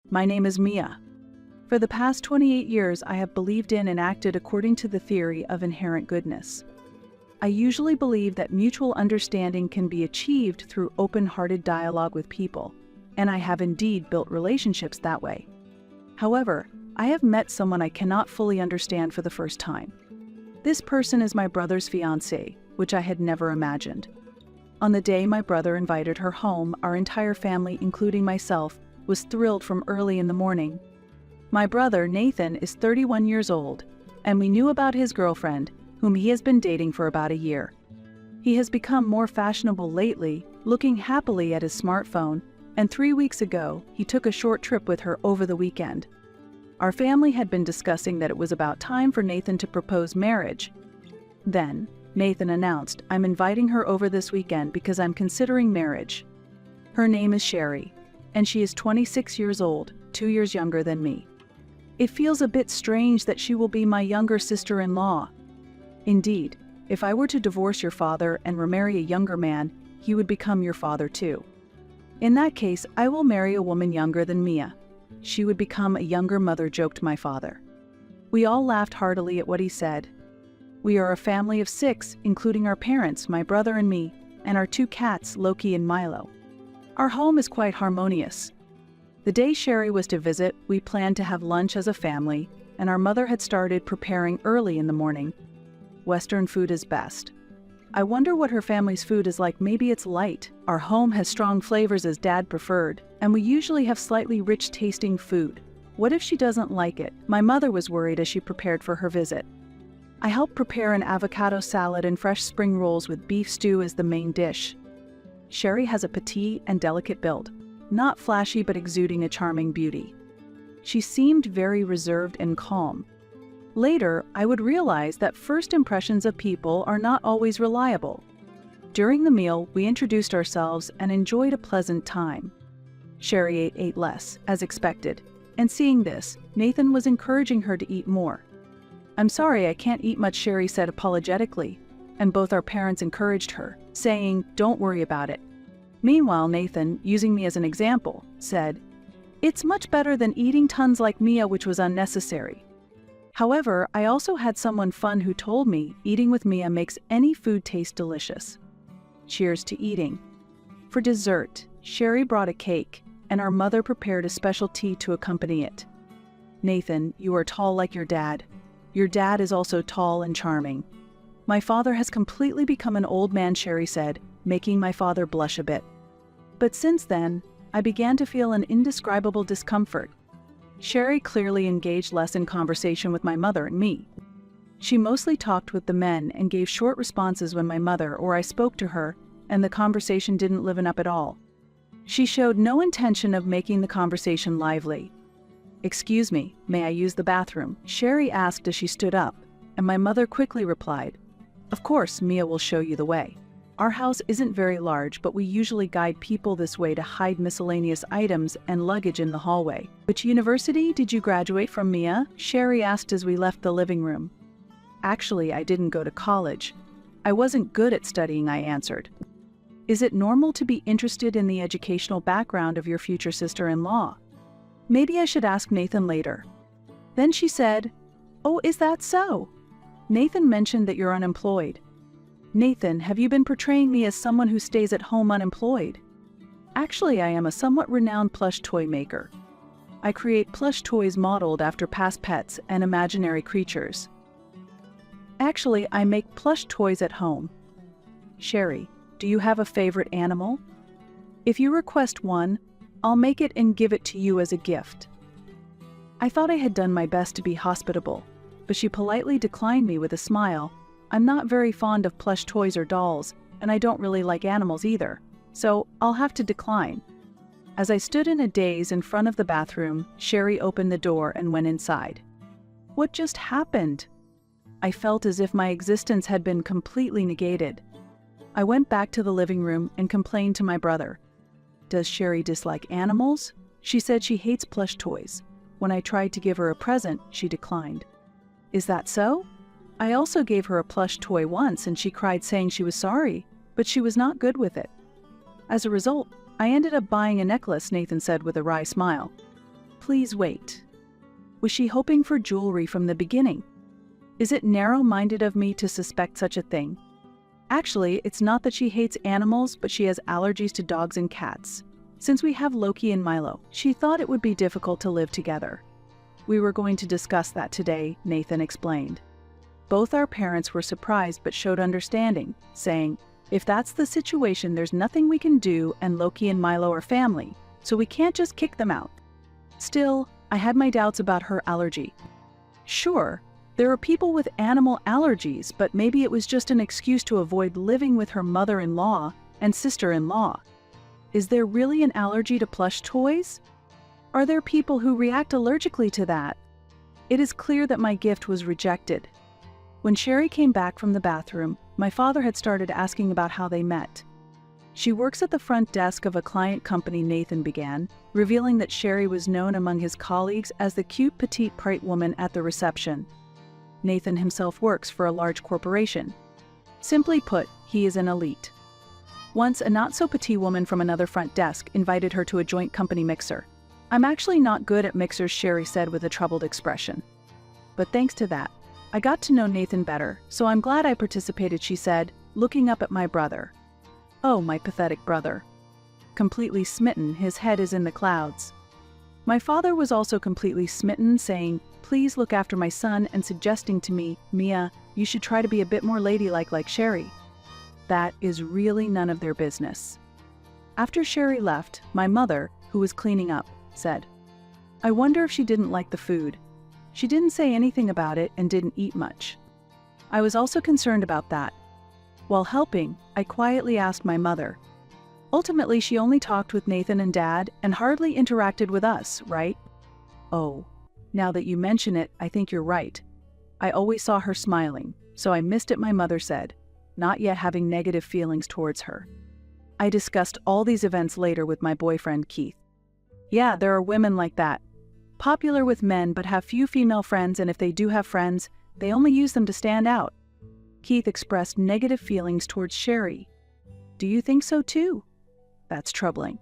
My name is Mia. For the past 28 years, I have believed in and acted according to the theory of inherent goodness. I usually believe that mutual understanding can be achieved through open-hearted dialogue with people, and I have indeed built relationships that way. However, I have met someone I cannot fully understand for the first time. This person is my brother's fiancée, which I had never imagined. On the day my brother invited her home, our entire family, including myself, was thrilled from early in the morning. My brother, Nathan, is 31 years old, and we knew about his girlfriend, whom he has been dating for about a year. He has become more fashionable lately, looking happily at his smartphone, and 3 weeks ago, he took a short trip with her over the weekend. Our family had been discussing that it was about time for Nathan to propose marriage. Then, Nathan announced, "I'm inviting her over this weekend because I'm considering marriage." Her name is Sherry, and she is 26 years old, 2 years younger than me. It feels a bit strange that she will be my younger sister-in-law. Indeed, if I were to divorce your father and remarry a younger man, he would become your father too. In that case, I will marry a woman younger than Mia. She would become a younger mother, joked my father. We all laughed heartily at what he said. We are a family of 6, including our parents, my brother and me, and our 2 cats, Loki and Milo. Our home is quite harmonious. The day Sherry was to visit, we planned to have lunch as a family, and our mother had started preparing early in the morning. Western food is best. I wonder what her family's food is like. Maybe it's light. Our home has strong flavors as Dad preferred, and we usually have slightly rich-tasting food. What if she doesn't like it? My mother was worried as she prepared for her visit. I helped prepare an avocado salad and fresh spring rolls with beef stew as the main dish. Sherry has a petite and delicate build, not flashy but exuding a charming beauty. She seemed very reserved and calm. Later, I would realize that first impressions of people are not always reliable. During the meal, we introduced ourselves and enjoyed a pleasant time. Sherry ate less, as expected, and seeing this, Nathan was encouraging her to eat more. "I'm sorry I can't eat much," Sherry said apologetically, and both our parents encouraged her, saying, "Don't worry about it." Meanwhile, Nathan, using me as an example, said, "It's much better than eating tons like Mia, which was unnecessary." However, I also had someone fun who told me eating with Mia makes any food taste delicious. Cheers to eating. For dessert, Sherry brought a cake, and our mother prepared a special tea to accompany it. "Nathan, you are tall like your dad. Your dad is also tall and charming." "My father has completely become an old man," Sherry said, making my father blush a bit. But since then, I began to feel an indescribable discomfort. Sherry clearly engaged less in conversation with my mother and me. She mostly talked with the men and gave short responses when my mother or I spoke to her, and the conversation didn't liven up at all. She showed no intention of making the conversation lively. "Excuse me, may I use the bathroom?" Sherry asked as she stood up, and my mother quickly replied, "Of course, Mia will show you the way." Our house isn't very large, but we usually guide people this way to hide miscellaneous items and luggage in the hallway. "Which university did you graduate from, Mia?" Sherry asked as we left the living room. "Actually, I didn't go to college. I wasn't good at studying," I answered. "Is it normal to be interested in the educational background of your future sister-in-law? Maybe I should ask Nathan later." Then she said, "Oh, is that so? Nathan mentioned that you're unemployed. Nathan, have you been portraying me as someone who stays at home unemployed?" "Actually, I am a somewhat renowned plush toy maker. I create plush toys modeled after past pets and imaginary creatures. Actually, I make plush toys at home." "Sherry, do you have a favorite animal? If you request one, I'll make it and give it to you as a gift." I thought I had done my best to be hospitable, but she politely declined me with a smile. "I'm not very fond of plush toys or dolls, and I don't really like animals either, so I'll have to decline." As I stood in a daze in front of the bathroom, Sherry opened the door and went inside. What just happened? I felt as if my existence had been completely negated. I went back to the living room and complained to my brother. "Does Sherry dislike animals? She said she hates plush toys. When I tried to give her a present, she declined." "Is that so? I also gave her a plush toy once and she cried saying she was sorry, but she was not good with it. As a result, I ended up buying a necklace," Nathan said with a wry smile. Please wait. Was she hoping for jewelry from the beginning? Is it narrow-minded of me to suspect such a thing? Actually, it's not that she hates animals, but she has allergies to dogs and cats. Since we have Loki and Milo, she thought it would be difficult to live together. We were going to discuss that today, Nathan explained. Both our parents were surprised but showed understanding, saying, if that's the situation, there's nothing we can do, and Loki and Milo are family, so we can't just kick them out. Still, I had my doubts about her allergy. Sure, there are people with animal allergies, but maybe it was just an excuse to avoid living with her mother-in-law and sister-in-law. Is there really an allergy to plush toys? Are there people who react allergically to that? It is clear that my gift was rejected. When Sherry came back from the bathroom, my father had started asking about how they met. She works at the front desk of a client company, Nathan began, revealing that Sherry was known among his colleagues as the cute petite bright woman at the reception. Nathan himself works for a large corporation. Simply put, he is an elite. Once, a not-so-petite woman from another front desk invited her to a joint company mixer. I'm actually not good at mixers, Sherry said with a troubled expression. But thanks to that, I got to know Nathan better, so I'm glad I participated, she said, looking up at my brother. Oh, my pathetic brother. Completely smitten, his head is in the clouds. My father was also completely smitten, saying, please look after my son, and suggesting to me, Mia, you should try to be a bit more ladylike like Sherry. That is really none of their business. After Sherry left, my mother, who was cleaning up, said, I wonder if she didn't like the food. She didn't say anything about it and didn't eat much. I was also concerned about that. While helping, I quietly asked my mother. Ultimately, she only talked with Nathan and Dad and hardly interacted with us, right? Oh, now that you mention it, I think you're right. I always saw her smiling, so I missed it, my mother said, not yet having negative feelings towards her. I discussed all these events later with my boyfriend, Keith. Yeah, there are women like that. Popular with men but have few female friends, and if they do have friends, they only use them to stand out. Keith expressed negative feelings towards Sherry. Do you think so too? That's troubling.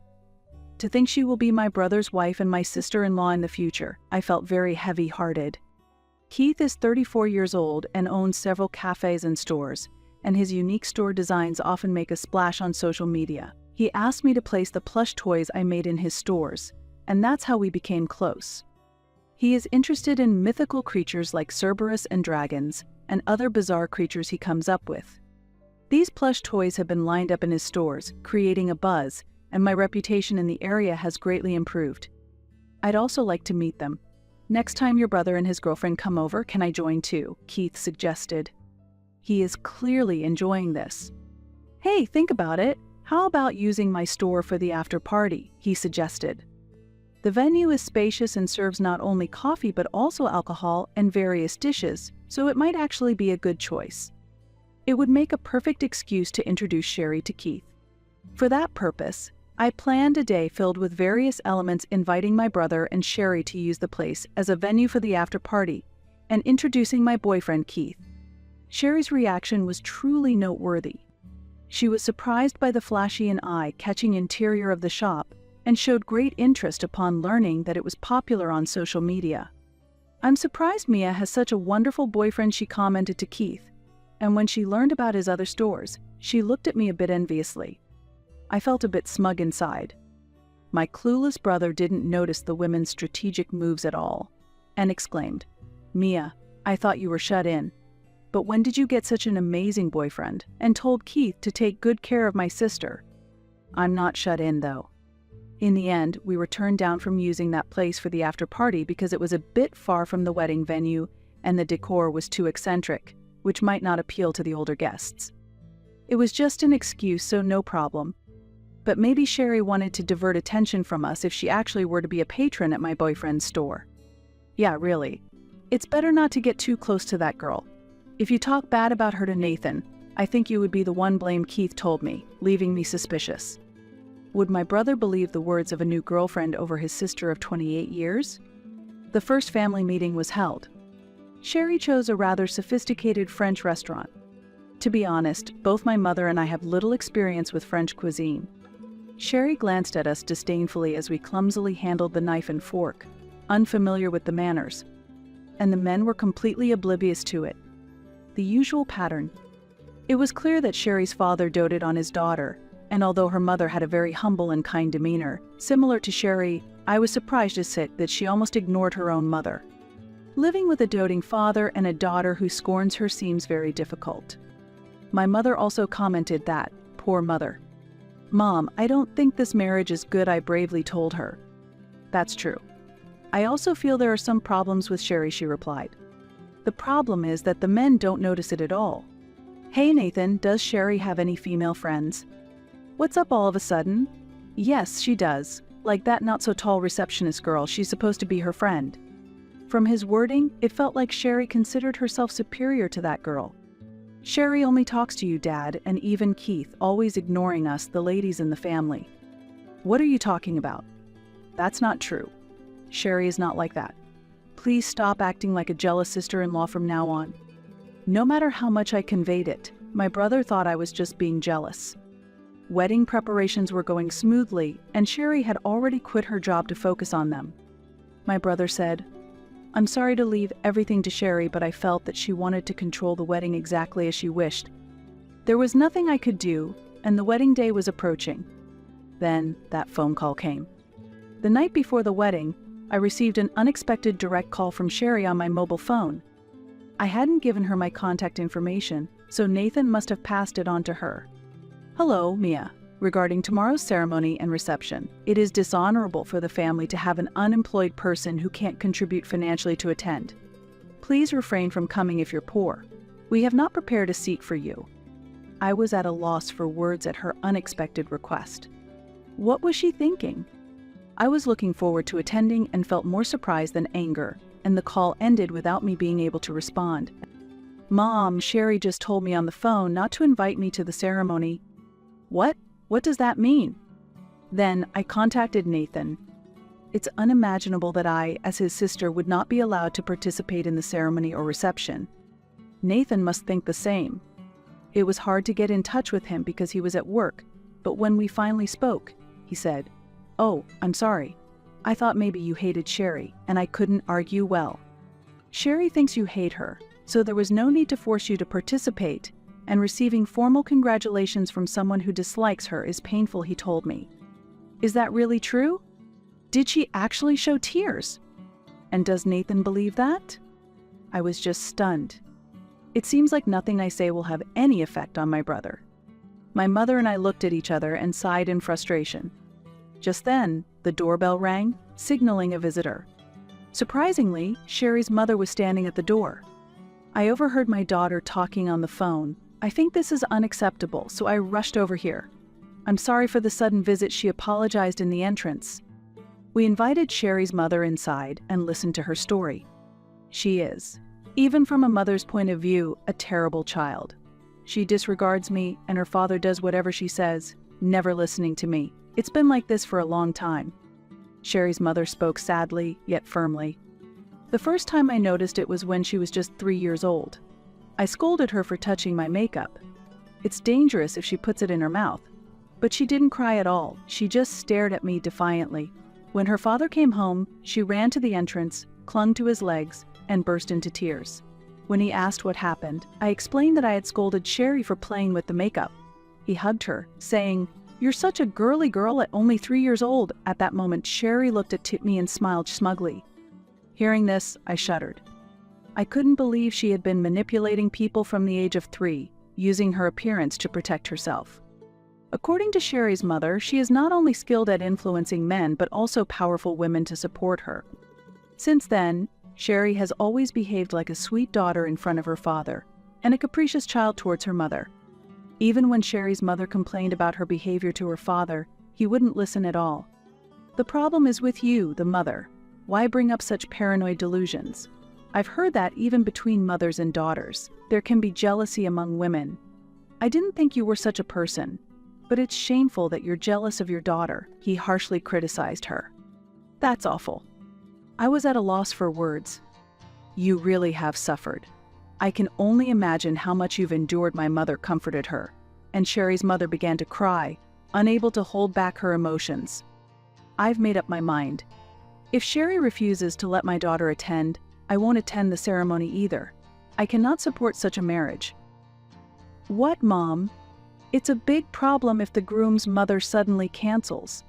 To think she will be my brother's wife and my sister-in-law in the future, I felt very heavy-hearted. Keith is 34 years old and owns several cafes and stores, and his unique store designs often make a splash on social media. He asked me to place the plush toys I made in his stores, and that's how we became close. He is interested in mythical creatures like Cerberus and dragons, and other bizarre creatures he comes up with. These plush toys have been lined up in his stores, creating a buzz, and my reputation in the area has greatly improved. I'd also like to meet them. Next time your brother and his girlfriend come over, can I join too? Keith suggested. He is clearly enjoying this. Hey, think about it. How about using my store for the after party? He suggested. The venue is spacious and serves not only coffee but also alcohol and various dishes, so it might actually be a good choice. It would make a perfect excuse to introduce Sherry to Keith. For that purpose, I planned a day filled with various elements, inviting my brother and Sherry to use the place as a venue for the after party, and introducing my boyfriend Keith. Sherry's reaction was truly noteworthy. She was surprised by the flashy and eye-catching interior of the shop, and showed great interest upon learning that it was popular on social media. I'm surprised Mia has such a wonderful boyfriend, she commented to Keith, and when she learned about his other stores, she looked at me a bit enviously. I felt a bit smug inside. My clueless brother didn't notice the women's strategic moves at all, and exclaimed, Mia, I thought you were shut in. But when did you get such an amazing boyfriend? And told Keith to take good care of my sister. I'm not shut in, though. In the end, we were turned down from using that place for the after party because it was a bit far from the wedding venue and the decor was too eccentric, which might not appeal to the older guests. It was just an excuse, so no problem. But maybe Sherry wanted to divert attention from us if she actually were to be a patron at my boyfriend's store. Yeah, really. It's better not to get too close to that girl. If you talk bad about her to Nathan, I think you would be the one blamed, Keith told me, leaving me suspicious. Would my brother believe the words of a new girlfriend over his sister of 28 years? The first family meeting was held. Sherry chose a rather sophisticated French restaurant. To be honest, both my mother and I have little experience with French cuisine. Sherry glanced at us disdainfully as we clumsily handled the knife and fork. unfamiliar with the manners. And the men were completely oblivious to it. The usual pattern. It was clear that Sherry's father doted on his daughter, and although her mother had a very humble and kind demeanor, similar to Sherry, I was surprised to sit that she almost ignored her own mother. Living with a doting father and a daughter who scorns her seems very difficult. My mother also commented that, poor mother. Mom, I don't think this marriage is good, I bravely told her. That's true. I also feel there are some problems with Sherry, she replied. The problem is that the men don't notice it at all. Hey Nathan, does Sherry have any female friends? What's up all of a sudden? Yes, she does. Like that not-so-tall receptionist girl, she's supposed to be her friend. From his wording, it felt like Sherry considered herself superior to that girl. Sherry only talks to you, Dad, and even Keith, always ignoring us, the ladies in the family. What are you talking about? That's not true. Sherry is not like that. Please stop acting like a jealous sister-in-law from now on. No matter how much I conveyed it, my brother thought I was just being jealous. Wedding preparations were going smoothly, and Sherry had already quit her job to focus on them. My brother said, I'm sorry to leave everything to Sherry, but I felt that she wanted to control the wedding exactly as she wished. There was nothing I could do, and the wedding day was approaching. Then that phone call came. The night before the wedding, I received an unexpected direct call from Sherry on my mobile phone. I hadn't given her my contact information, so Nathan must have passed it on to her. Hello, Mia. Regarding tomorrow's ceremony and reception, it is dishonorable for the family to have an unemployed person who can't contribute financially to attend. Please refrain from coming if you're poor. We have not prepared a seat for you. I was at a loss for words at her unexpected request. What was she thinking? I was looking forward to attending and felt more surprise than anger, and the call ended without me being able to respond. Mom, Sherry just told me on the phone not to invite me to the ceremony. What? What does that mean? Then I contacted Nathan. It's unimaginable that I, as his sister, would not be allowed to participate in the ceremony or reception. Nathan must think the same. It was hard to get in touch with him because he was at work, but when we finally spoke, he said, "Oh, I'm sorry. I thought maybe you hated Sherry, and I couldn't argue well. Sherry thinks you hate her, so there was no need to force you to participate, and receiving formal congratulations from someone who dislikes her is painful," he told me. Is that really true? Did she actually show tears? And does Nathan believe that? I was just stunned. It seems like nothing I say will have any effect on my brother. My mother and I looked at each other and sighed in frustration. Just then, the doorbell rang, signaling a visitor. Surprisingly, Sherry's mother was standing at the door. I overheard my daughter talking on the phone. I think this is unacceptable, so I rushed over here. I'm sorry for the sudden visit, she apologized in the entrance. We invited Sherry's mother inside and listened to her story. She is, even from a mother's point of view, a terrible child. She disregards me, and her father does whatever she says, never listening to me. It's been like this for a long time. Sherry's mother spoke sadly, yet firmly. The first time I noticed it was when she was just 3 years old. I scolded her for touching my makeup. It's dangerous if she puts it in her mouth. But she didn't cry at all, she just stared at me defiantly. When her father came home, she ran to the entrance, clung to his legs, and burst into tears. When he asked what happened, I explained that I had scolded Sherry for playing with the makeup. He hugged her, saying, "You're such a girly girl at only 3 years old." At that moment, Sherry looked at me and smiled smugly. Hearing this, I shuddered. I couldn't believe she had been manipulating people from the age of 3, using her appearance to protect herself. According to Sherry's mother, she is not only skilled at influencing men, but also powerful women to support her. Since then, Sherry has always behaved like a sweet daughter in front of her father, and a capricious child towards her mother. Even when Sherry's mother complained about her behavior to her father, he wouldn't listen at all. The problem is with you, the mother. Why bring up such paranoid delusions? I've heard that even between mothers and daughters, there can be jealousy among women. I didn't think you were such a person. But it's shameful that you're jealous of your daughter, he harshly criticized her. That's awful. I was at a loss for words. You really have suffered. I can only imagine how much you've endured, my mother comforted her, and Sherry's mother began to cry, unable to hold back her emotions. I've made up my mind. If Sherry refuses to let my daughter attend, I won't attend the ceremony either. I cannot support such a marriage." "What, Mom? It's a big problem if the groom's mother suddenly cancels,"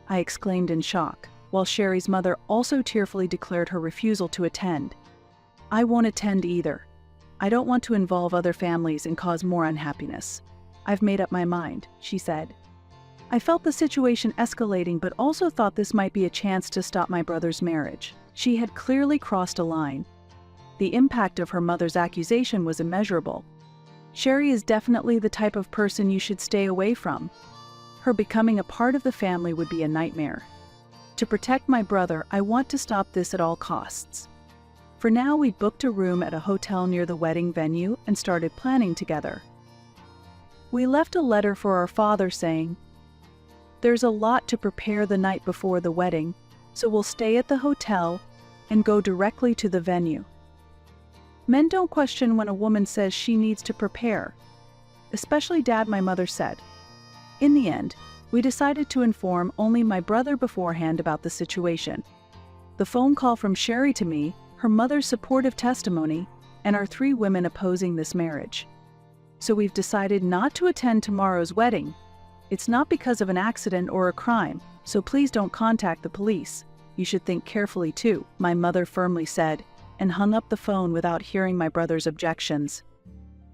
I exclaimed in shock, while Sherry's mother also tearfully declared her refusal to attend. "I won't attend either. I don't want to involve other families and cause more unhappiness. I've made up my mind," she said. I felt the situation escalating, but also thought this might be a chance to stop my brother's marriage. She had clearly crossed a line. The impact of her mother's accusation was immeasurable. Sherry is definitely the type of person you should stay away from. Her becoming a part of the family would be a nightmare. To protect my brother, I want to stop this at all costs. For now, we booked a room at a hotel near the wedding venue and started planning together. We left a letter for our father saying, "There's a lot to prepare the night before the wedding, so we'll stay at the hotel and go directly to the venue." Men don't question when a woman says she needs to prepare. Especially Dad, my mother said. In the end, we decided to inform only my brother beforehand about the situation. The phone call from Sherry to me, her mother's supportive testimony, and our 3 women opposing this marriage. So we've decided not to attend tomorrow's wedding. It's not because of an accident or a crime, so please don't contact the police. You should think carefully too, my mother firmly said, and hung up the phone without hearing my brother's objections.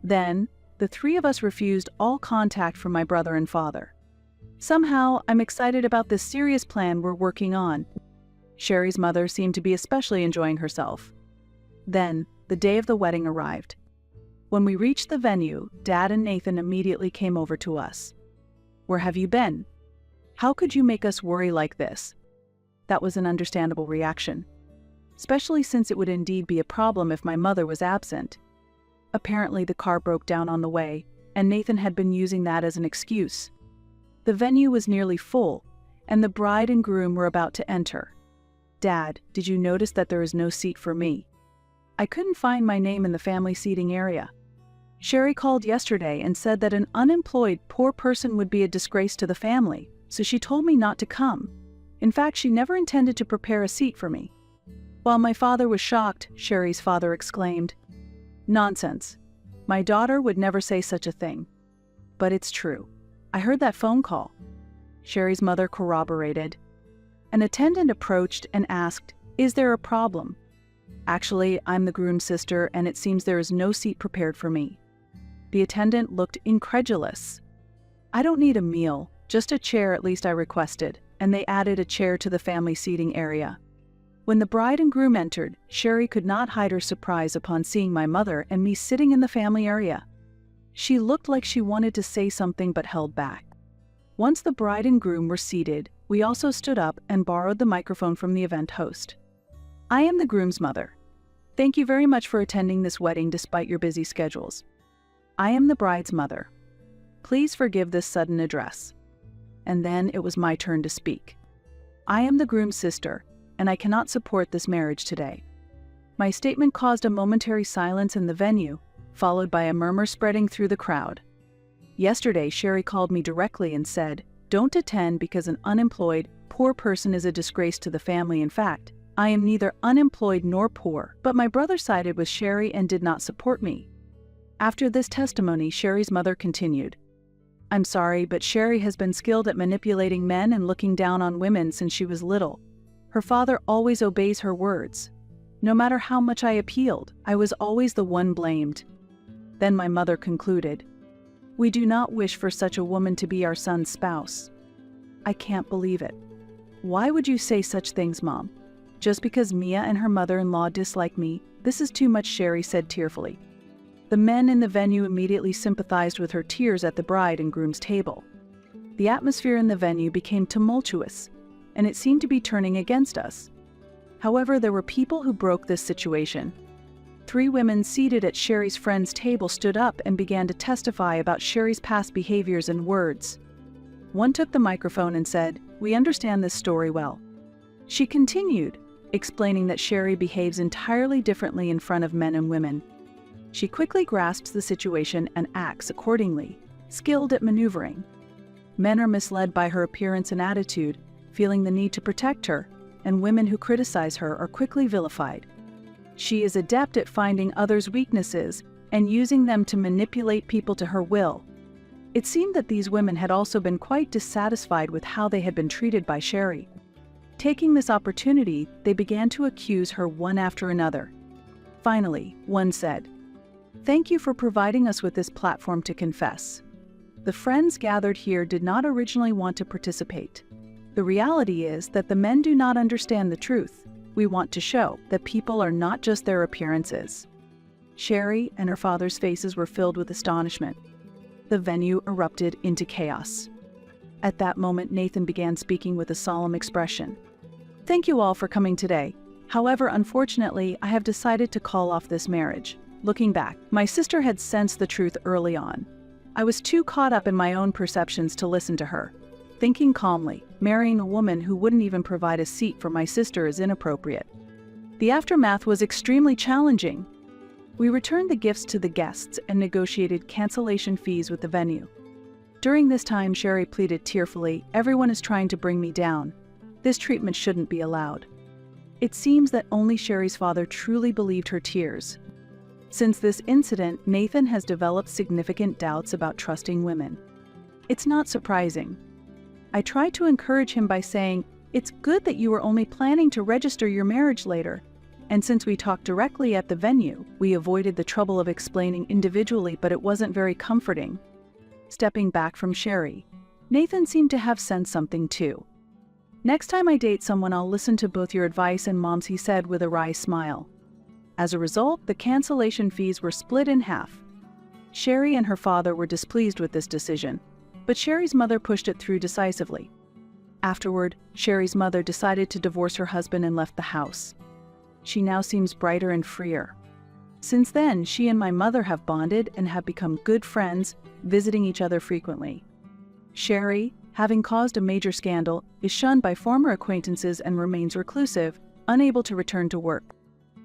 Then, the 3 of us refused all contact from my brother and father. Somehow, I'm excited about this serious plan we're working on. Sherry's mother seemed to be especially enjoying herself. Then, the day of the wedding arrived. When we reached the venue, Dad and Nathan immediately came over to us. "Where have you been? How could you make us worry like this?" That was an understandable reaction, especially since it would indeed be a problem if my mother was absent. Apparently, the car broke down on the way, and Nathan had been using that as an excuse. The venue was nearly full, and the bride and groom were about to enter. "Dad, did you notice that there is no seat for me? I couldn't find my name in the family seating area. Sherry called yesterday and said that an unemployed poor person would be a disgrace to the family, so she told me not to come. In fact, she never intended to prepare a seat for me." While my father was shocked, Sherry's father exclaimed, "Nonsense. My daughter would never say such a thing." "But it's true. I heard that phone call." Sherry's mother corroborated. An attendant approached and asked, "Is there a problem?" "Actually, I'm the groom's sister, and it seems there is no seat prepared for me." The attendant looked incredulous. "I don't need a meal, just a chair at least," I requested, and they added a chair to the family seating area. When the bride and groom entered, Sherry could not hide her surprise upon seeing my mother and me sitting in the family area. She looked like she wanted to say something but held back. Once the bride and groom were seated, we also stood up and borrowed the microphone from the event host. "I am the groom's mother. Thank you very much for attending this wedding despite your busy schedules. I am the bride's mother. Please forgive this sudden address." And then it was my turn to speak. "I am the groom's sister, and I cannot support this marriage today." My statement caused a momentary silence in the venue, followed by a murmur spreading through the crowd. Yesterday, Sherry called me directly and said, "Don't attend because an unemployed, poor person is a disgrace to the family. In fact, I am neither unemployed nor poor." But my brother sided with Sherry and did not support me. After this testimony, Sherry's mother continued, "I'm sorry, but Sherry has been skilled at manipulating men and looking down on women since she was little. Her father always obeys her words. No matter how much I appealed, I was always the one blamed." Then my mother concluded, "We do not wish for such a woman to be our son's spouse." I can't believe it. "Why would you say such things, Mom? Just because Mia and her mother-in-law dislike me? This is too much," Sherry said tearfully. The men in the venue immediately sympathized with her tears at the bride and groom's table. The atmosphere in the venue became tumultuous, and it seemed to be turning against us. However, there were people who broke this situation. 3 women seated at Sherry's friend's table stood up and began to testify about Sherry's past behaviors and words. One took the microphone and said, "We understand this story well." She continued, explaining that Sherry behaves entirely differently in front of men and women. She quickly grasps the situation and acts accordingly, skilled at maneuvering. Men are misled by her appearance and attitude, feeling the need to protect her, and women who criticize her are quickly vilified. She is adept at finding others' weaknesses and using them to manipulate people to her will. It seemed that these women had also been quite dissatisfied with how they had been treated by Sherry. Taking this opportunity, they began to accuse her one after another. Finally, one said, "Thank you for providing us with this platform to confess. The friends gathered here did not originally want to participate. The reality is that the men do not understand the truth. We want to show that people are not just their appearances." Sherry and her father's faces were filled with astonishment. The venue erupted into chaos. At that moment, Nathan began speaking with a solemn expression. "Thank you all for coming today. However, unfortunately, I have decided to call off this marriage." Looking back, my sister had sensed the truth early on. I was too caught up in my own perceptions to listen to her. Thinking calmly, marrying a woman who wouldn't even provide a seat for my sister is inappropriate. The aftermath was extremely challenging. We returned the gifts to the guests and negotiated cancellation fees with the venue. During this time, Sherry pleaded tearfully, "Everyone is trying to bring me down. This treatment shouldn't be allowed." It seems that only Sherry's father truly believed her tears. Since this incident, Nathan has developed significant doubts about trusting women. It's not surprising. I tried to encourage him by saying, "It's good that you were only planning to register your marriage later." And since we talked directly at the venue, we avoided the trouble of explaining individually, but it wasn't very comforting. Stepping back from Sherry, Nathan seemed to have sensed something too. "Next time I date someone, I'll listen to both your advice and Mom's," he said with a wry smile. As a result, the cancellation fees were split in half. Sherry and her father were displeased with this decision, but Sherry's mother pushed it through decisively. Afterward, Sherry's mother decided to divorce her husband and left the house. She now seems brighter and freer. Since then, she and my mother have bonded and have become good friends, visiting each other frequently. Sherry, having caused a major scandal, is shunned by former acquaintances and remains reclusive, unable to return to work.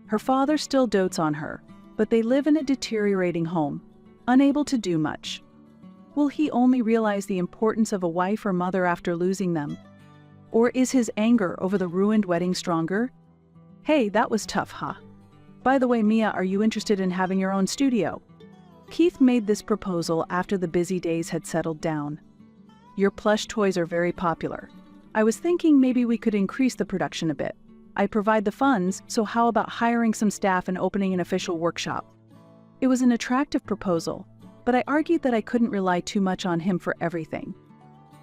Her father still dotes on her, but they live in a deteriorating home, unable to do much. Will he only realize the importance of a wife or mother after losing them? Or is his anger over the ruined wedding stronger? Hey, that was tough, huh? By the way, Mia, are you interested in having your own studio? Keith made this proposal after the busy days had settled down. Your plush toys are very popular. I was thinking maybe we could increase the production a bit. I provide the funds, so how about hiring some staff and opening an official workshop? It was an attractive proposal, but I argued that I couldn't rely too much on him for everything.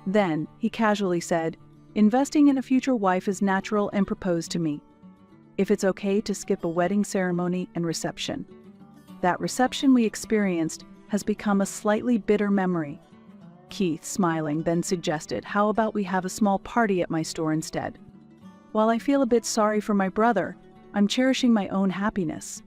Then, he casually said, "Investing in a future wife is natural," and proposed to me. If it's okay to skip a wedding ceremony and reception. That reception we experienced has become a slightly bitter memory. Keith, smiling, then suggested, "How about we have a small party at my store instead?" While I feel a bit sorry for my brother, I'm cherishing my own happiness.